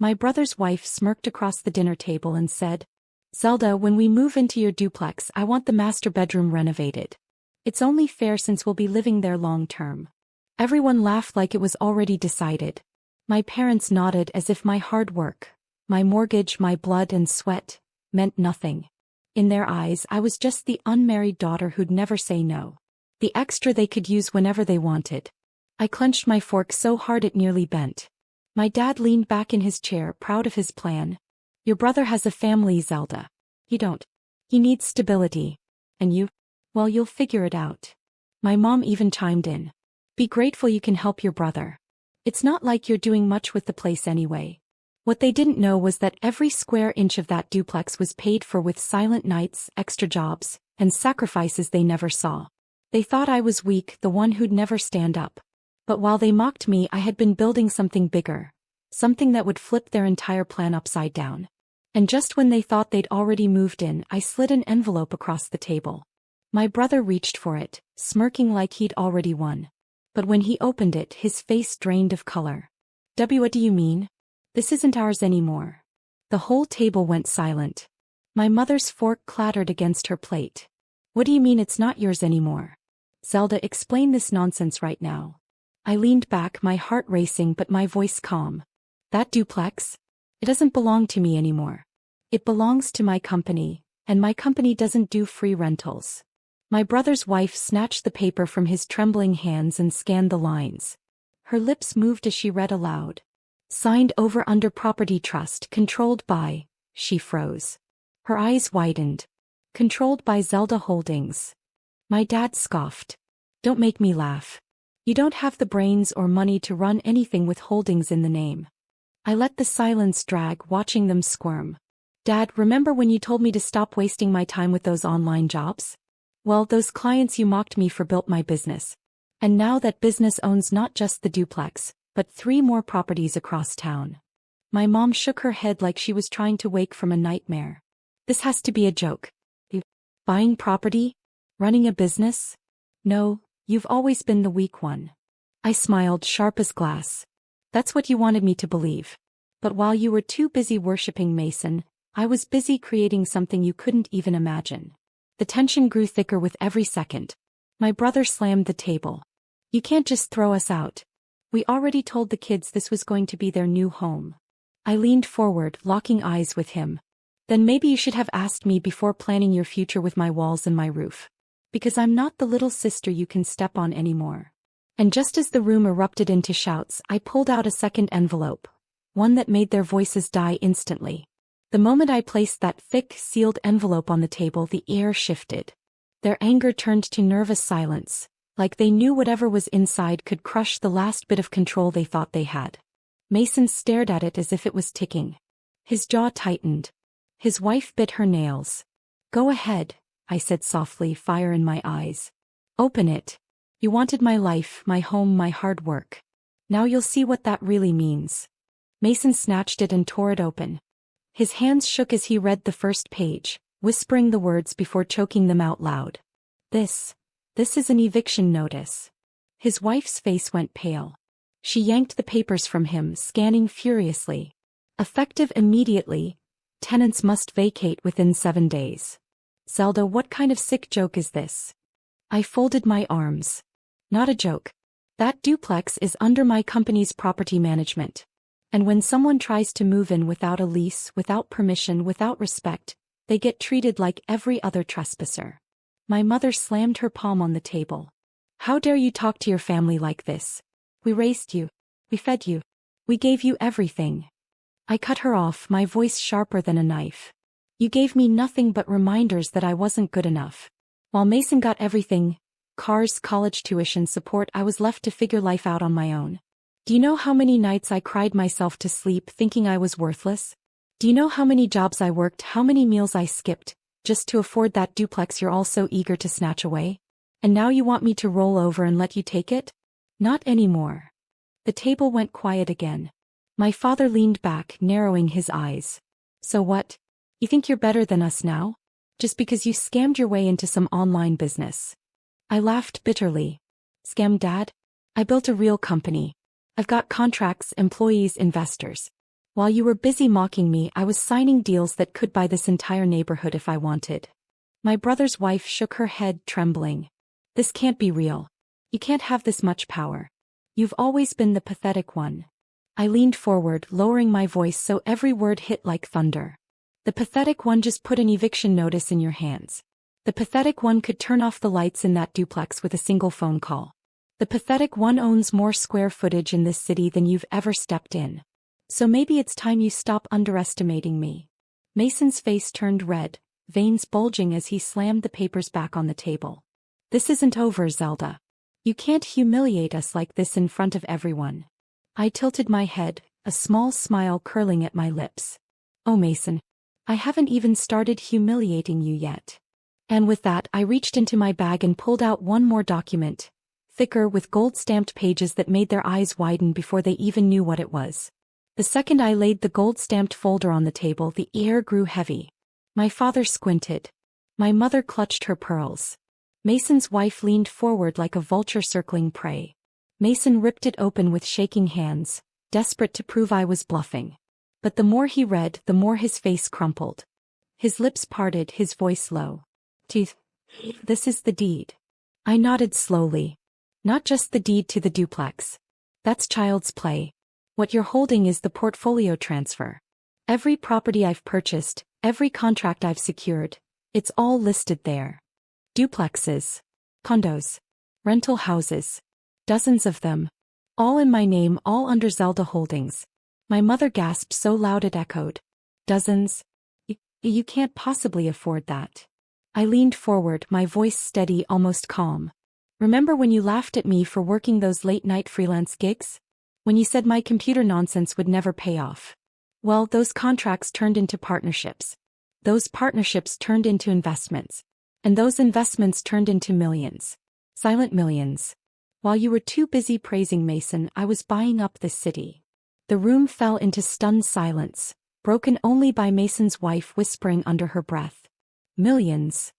My brother's wife smirked across the dinner table and said, "Zelda, when we move into your duplex, I want the master bedroom renovated. It's only fair since we'll be living there long term." Everyone laughed like it was already decided. My parents nodded as if my hard work, my mortgage, my blood and sweat, meant nothing. In their eyes, I was just the unmarried daughter who'd never say no. The extra they could use whenever they wanted. I clenched my fork so hard it nearly bent. My dad leaned back in his chair, proud of his plan. "Your brother has a family, Zelda. You don't. He needs stability. And you? Well, you'll figure it out." My mom even chimed in. "Be grateful you can help your brother. It's not like you're doing much with the place anyway." What they didn't know was that every square inch of that duplex was paid for with silent nights, extra jobs, and sacrifices they never saw. They thought I was weak, the one who'd never stand up. But while they mocked me, I had been building something bigger. Something that would flip their entire plan upside down. And just when they thought they'd already moved in, I slid an envelope across the table. My brother reached for it, smirking like he'd already won. But when he opened it, his face drained of color. What do you mean? This isn't ours anymore." The whole table went silent. My mother's fork clattered against her plate. "What do you mean it's not yours anymore? Zelda, explain this nonsense right now." I leaned back, my heart racing but my voice calm. "That duplex? It doesn't belong to me anymore. It belongs to my company, and my company doesn't do free rentals." My brother's wife snatched the paper from his trembling hands and scanned the lines. Her lips moved as she read aloud. "Signed over under property trust controlled by," she froze. Her eyes widened. "Controlled by Zelda Holdings." My dad scoffed. "Don't make me laugh. You don't have the brains or money to run anything with holdings in the name." I let the silence drag, watching them squirm. "Dad, remember when you told me to stop wasting my time with those online jobs? Well, those clients you mocked me for built my business. And now that business owns not just the duplex, but 3 more properties across town." My mom shook her head like she was trying to wake from a nightmare. "This has to be a joke. You buying property? Running a business? No, you've always been the weak one." I smiled, sharp as glass. "That's what you wanted me to believe. But while you were too busy worshipping Mason, I was busy creating something you couldn't even imagine." The tension grew thicker with every second. My brother slammed the table. "You can't just throw us out. We already told the kids this was going to be their new home." I leaned forward, locking eyes with him. "Then maybe you should have asked me before planning your future with my walls and my roof. Because I'm not the little sister you can step on anymore." And just as the room erupted into shouts, I pulled out a second envelope, one that made their voices die instantly. The moment I placed that thick, sealed envelope on the table, the air shifted. Their anger turned to nervous silence, like they knew whatever was inside could crush the last bit of control they thought they had. Mason stared at it as if it was ticking. His jaw tightened. His wife bit her nails. "Go ahead," I said softly, fire in my eyes. "Open it. You wanted my life, my home, my hard work. Now you'll see what that really means." Mason snatched it and tore it open. His hands shook as he read the first page, whispering the words before choking them out loud. This is an eviction notice." His wife's face went pale. She yanked the papers from him, scanning furiously. "Effective immediately. Tenants must vacate within 7 days." "Zelda, what kind of sick joke is this?" I folded my arms. "Not a joke. That duplex is under my company's property management. And when someone tries to move in without a lease, without permission, without respect, they get treated like every other trespasser." My mother slammed her palm on the table. "How dare you talk to your family like this? We raised you. We fed you. We gave you everything." I cut her off, my voice sharper than a knife. "You gave me nothing but reminders that I wasn't good enough. While Mason got everything, cars, college tuition, support, I was left to figure life out on my own. Do you know how many nights I cried myself to sleep thinking I was worthless? Do you know how many jobs I worked, how many meals I skipped, just to afford that duplex you're all so eager to snatch away? And now you want me to roll over and let you take it? Not anymore." The table went quiet again. My father leaned back, narrowing his eyes. "So what? You think you're better than us now? Just because you scammed your way into some online business?" I laughed bitterly. "Scam, Dad? I built a real company. I've got contracts, employees, investors. While you were busy mocking me, I was signing deals that could buy this entire neighborhood if I wanted. My brother's wife shook her head, trembling. This can't be real. You can't have this much power. You've always been the pathetic one. I leaned forward, lowering my voice so every word hit like thunder. The pathetic one just put an eviction notice in your hands. The pathetic one could turn off the lights in that duplex with a single phone call. The pathetic one owns more square footage in this city than you've ever stepped in. So maybe it's time you stop underestimating me. Mason's face turned red, veins bulging as he slammed the papers back on the table. This isn't over, Zelda. You can't humiliate us like this in front of everyone. I tilted my head, a small smile curling at my lips. Oh, Mason. I haven't even started humiliating you yet. And with that, I reached into my bag and pulled out one more document, thicker with gold-stamped pages that made their eyes widen before they even knew what it was. The second I laid the gold-stamped folder on the table, the air grew heavy. My father squinted. My mother clutched her pearls. Mason's wife leaned forward like a vulture circling prey. Mason ripped it open with shaking hands, desperate to prove I was bluffing. But the more he read, the more his face crumpled. His lips parted, his voice low. Teeth. This is the deed. I nodded slowly. Not just the deed to the duplex. That's child's play. What you're holding is the portfolio transfer. Every property I've purchased, every contract I've secured, it's all listed there. Duplexes, condos, rental houses, dozens of them. All in my name, all under Zelda Holdings. My mother gasped so loud it echoed. Dozens? You can't possibly afford that. I leaned forward, my voice steady, almost calm. Remember when you laughed at me for working those late-night freelance gigs? When you said my computer nonsense would never pay off? Well, those contracts turned into partnerships. Those partnerships turned into investments. And those investments turned into millions. Silent millions. While you were too busy praising Mason, I was buying up this city. The room fell into stunned silence, broken only by Mason's wife whispering under her breath. Millions.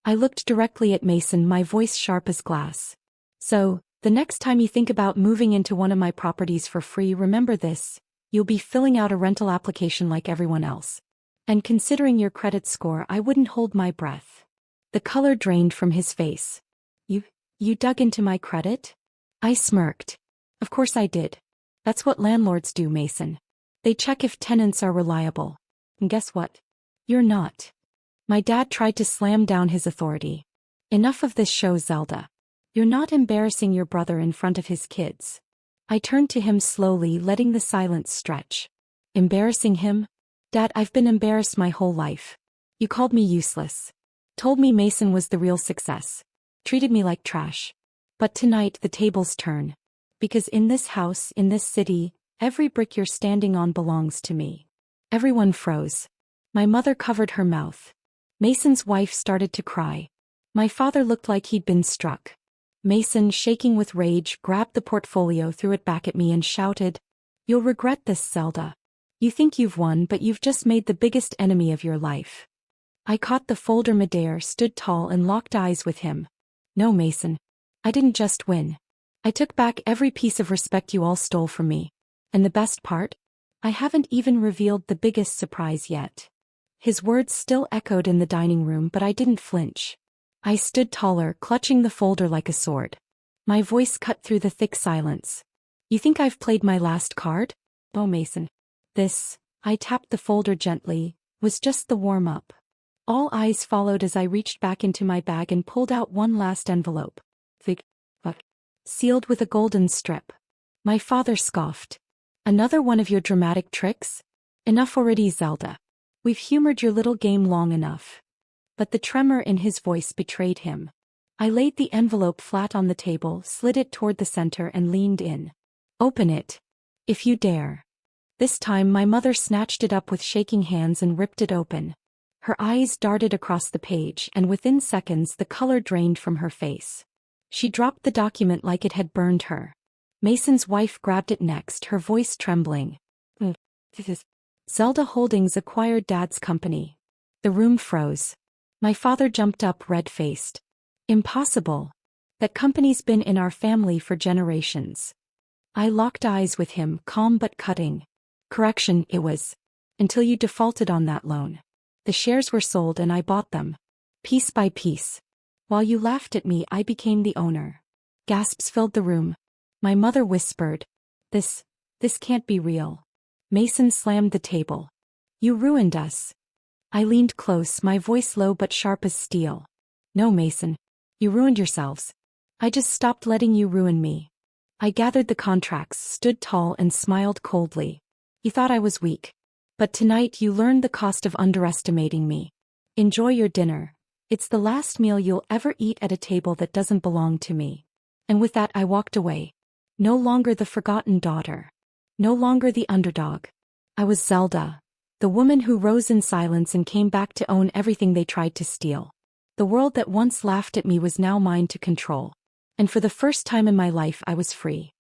I looked directly at Mason, my voice sharp as glass. So, the next time you think about moving into one of my properties for free, remember this. You'll be filling out a rental application like everyone else. And considering your credit score, I wouldn't hold my breath. The color drained from his face. You dug into my credit? I smirked. Of course I did. That's what landlords do, Mason. They check if tenants are reliable. And guess what? You're not. My dad tried to slam down his authority. Enough of this show, Zelda. You're not embarrassing your brother in front of his kids. I turned to him slowly, letting the silence stretch. Embarrassing him? Dad, I've been embarrassed my whole life. You called me useless. Told me Mason was the real success. Treated me like trash. But tonight the tables turn. Because in this house, in this city, every brick you're standing on belongs to me. Everyone froze. My mother covered her mouth. Mason's wife started to cry. My father looked like he'd been struck. Mason, shaking with rage, grabbed the portfolio, threw it back at me and shouted, "You'll regret this, Zelda. You think you've won, but you've just made the biggest enemy of your life." I caught the folder midair, stood tall and locked eyes with him. No, Mason. I didn't just win. I took back every piece of respect you all stole from me. And the best part? I haven't even revealed the biggest surprise yet. His words still echoed in the dining room, but I didn't flinch. I stood taller, clutching the folder like a sword. My voice cut through the thick silence. You think I've played my last card? Oh, Mason. This, I tapped the folder gently, was just the warm-up. All eyes followed as I reached back into my bag and pulled out one last envelope. Sealed with a golden strip. My father scoffed. Another one of your dramatic tricks? Enough already, Zelda. We've humored your little game long enough. But the tremor in his voice betrayed him. I laid the envelope flat on the table, slid it toward the center and leaned in. Open it. If you dare. This time my mother snatched it up with shaking hands and ripped it open. Her eyes darted across the page, and within seconds the color drained from her face. She dropped the document like it had burned her. Mason's wife grabbed it next, her voice trembling. This is Zelda Holdings acquired Dad's company. The room froze. My father jumped up, red-faced. Impossible. That company's been in our family for generations. I locked eyes with him, calm but cutting. Correction, it was. Until you defaulted on that loan. The shares were sold and I bought them. Piece by piece. While you laughed at me, I became the owner. Gasps filled the room. My mother whispered. This can't be real. Mason slammed the table. You ruined us. I leaned close, my voice low but sharp as steel. No, Mason. You ruined yourselves. I just stopped letting you ruin me. I gathered the contracts, stood tall and smiled coldly. You thought I was weak. But tonight you learned the cost of underestimating me. Enjoy your dinner. It's the last meal you'll ever eat at a table that doesn't belong to me. And with that I walked away. No longer the forgotten daughter. No longer the underdog. I was Zelda. The woman who rose in silence and came back to own everything they tried to steal. The world that once laughed at me was now mine to control. And for the first time in my life I was free.